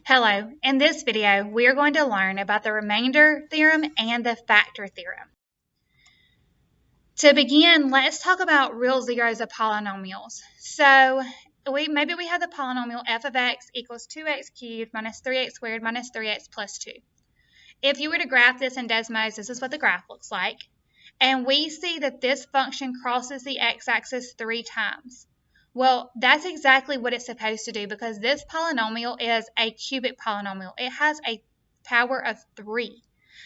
Hello, in this video we are going to learn about the remainder theorem and the factor theorem. To begin, let's talk about real zeros of polynomials. So maybe we have the polynomial f of x equals 2x cubed minus 3x squared minus 3x plus 2. If you were to graph this in Desmos, this is what the graph looks like. And we see that this function crosses the x-axis 3 times. Well, that's exactly what it's supposed to do because this polynomial is a cubic polynomial. It has a power of 3.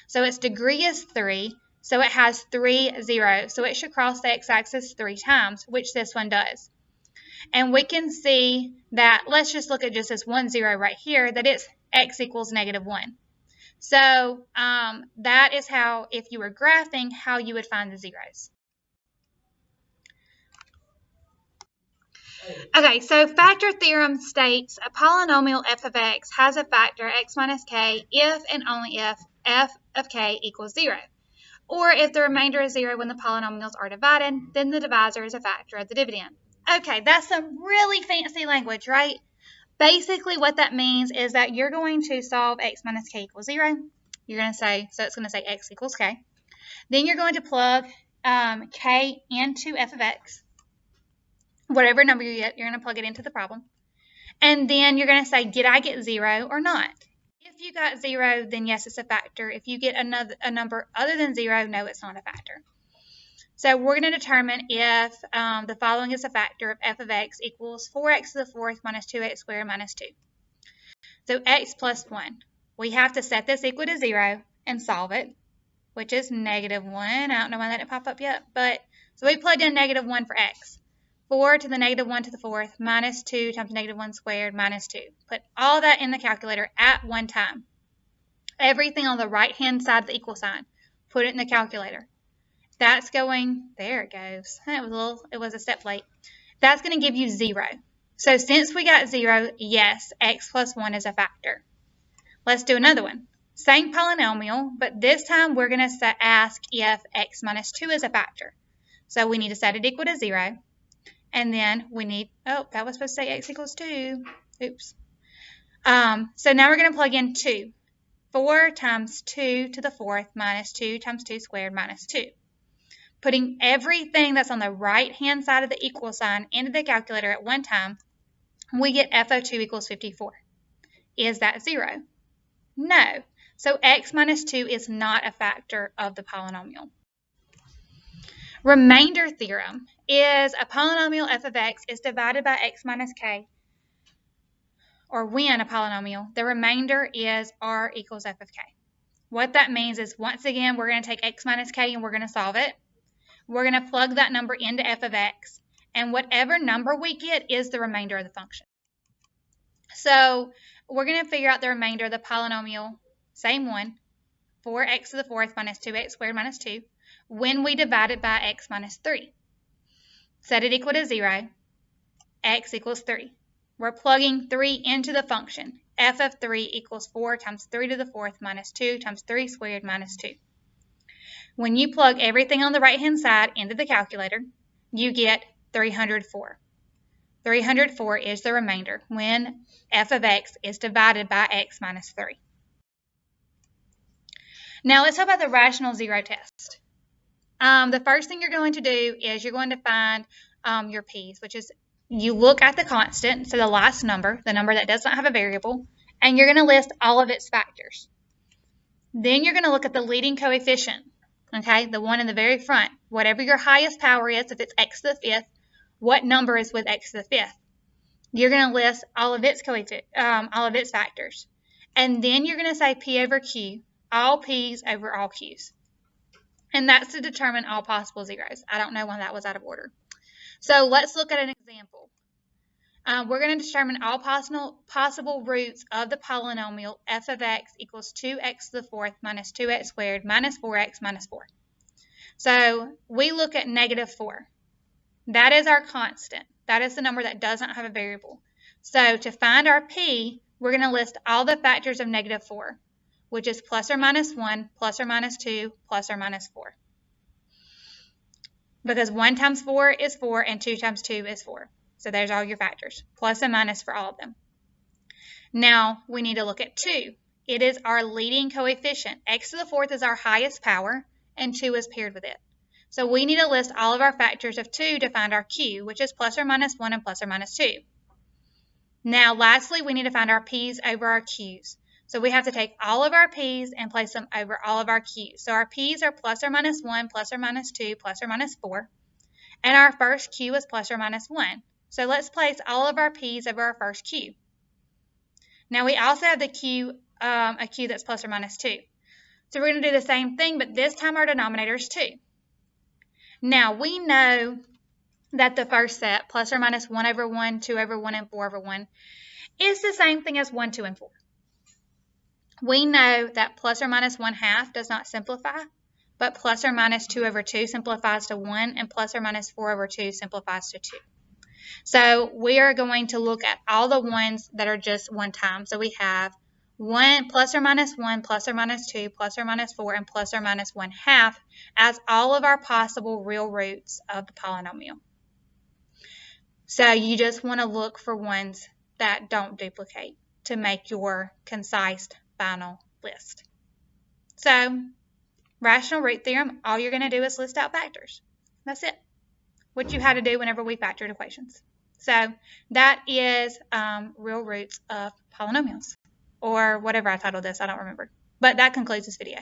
So its degree is 3, so it has 3 zeros. So it should cross the x-axis 3 times, which this one does. And we can see that, let's just look at just this 1 0 right here, that it's x equals -1. So that is how, if you were graphing, how you would find the zeros. Okay, so factor theorem states a polynomial f of x has a factor x minus k if and only if f of k equals 0. Or if the remainder is 0 when the polynomials are divided, then the divisor is a factor of the dividend. Okay, that's some really fancy language, right? Basically what that means is that you're going to solve x minus k equals 0. You're going to say, so it's going to say x equals k. Then you're going to plug k into f of x. Whatever number you get, you're going to plug it into the problem. And then you're going to say, did I get 0 or not? If you got 0, then yes, it's a factor. If you get a number other than 0, no, it's not a factor. So we're going to determine if the following is a factor of f of x equals 4x to the fourth minus 2x squared minus 2. So x plus 1. We have to set this equal to 0 and solve it, which is -1. I don't know why that didn't pop up yet, but so we plugged in -1 for x. 4 to the -1 to the fourth minus 2 times -1 squared minus 2. Put all that in the calculator at one time. Everything on the right-hand side of the equal sign. Put it in the calculator. That's going, there it goes. It was a step late. That's going to give you 0. So since we got 0, yes, x plus 1 is a factor. Let's do another one. Same polynomial, but this time we're going to ask if x minus 2 is a factor. So we need to set it equal to 0. And then we need, oh, that was supposed to say x equals 2. Oops. So now we're going to plug in 2. 4 times 2 to the fourth minus 2 times 2 squared minus 2. Putting everything that's on the right-hand side of the equal sign into the calculator at one time, we get f of 2 equals 54. Is that 0? No. So x minus 2 is not a factor of the polynomial. Remainder theorem is a polynomial f of x is divided by x minus k, or when a polynomial, the remainder is r equals f of k. What that means is, once again, we're going to take x minus k and we're going to solve it. We're going to plug that number into f of x, and whatever number we get is the remainder of the function. So we're going to figure out the remainder of the polynomial, same one, 4x to the fourth minus 2x squared minus 2, when we divide it by x minus 3. Set it equal to 0, x equals 3. We're plugging 3 into the function. F of 3 equals 4 times 3 to the fourth minus 2 times 3 squared minus 2. When you plug everything on the right-hand side into the calculator, you get 304. 304 is the remainder when f of x is divided by x minus 3. Now let's talk about the rational zero test. The first thing you're going to do is you're going to find your p's, which is you look at the constant, so the last number, the number that does not have a variable, and you're going to list all of its factors. Then you're going to look at the leading coefficient, okay, the one in the very front. Whatever your highest power is, if it's x to the fifth, what number is with x to the fifth? You're going to list all of its factors. And then you're going to say p over q, all p's over all q's. And that's to determine all possible zeros. I don't know why that was out of order. So let's look at an example. We're going to determine all possible roots of the polynomial f of x equals 2x to the fourth minus 2x squared minus 4x minus 4. So we look at -4. That is our constant. That is the number that does not have a variable. So to find our p, we're going to list all the factors of -4, which is plus or minus 1, plus or minus 2, plus or minus 4. Because 1 times 4 is 4 and 2 times 2 is 4. So there's all your factors, plus and minus for all of them. Now we need to look at 2. It is our leading coefficient. X to the 4th is our highest power, and 2 is paired with it. So we need to list all of our factors of 2 to find our q, which is plus or minus 1 and plus or minus 2. Now lastly, we need to find our p's over our q's. So we have to take all of our p's and place them over all of our q's. So our p's are plus or minus 1, plus or minus 2, plus or minus 4. And our first q is plus or minus 1. So let's place all of our p's over our first q. Now we also have the q, a q that's plus or minus 2. So we're going to do the same thing, but this time our denominator is 2. Now we know that the first set, plus or minus 1 over 1, 2 over 1, and 4 over 1, is the same thing as 1, 2, and 4. We know that plus or minus 1/2 does not simplify, but plus or minus 2 over 2 simplifies to 1, and plus or minus 4 over 2 simplifies to 2. So we are going to look at all the ones that are just one time. So we have 1, plus or minus 1, plus or minus 2, plus or minus 4, and plus or minus 1/2 as all of our possible real roots of the polynomial. So you just want to look for ones that don't duplicate to make your concise final list. So rational root theorem, all you're going to do is list out factors. That's it. What you had to do whenever we factored equations. So that is real roots of polynomials, or whatever I titled this, I don't remember. But that concludes this video.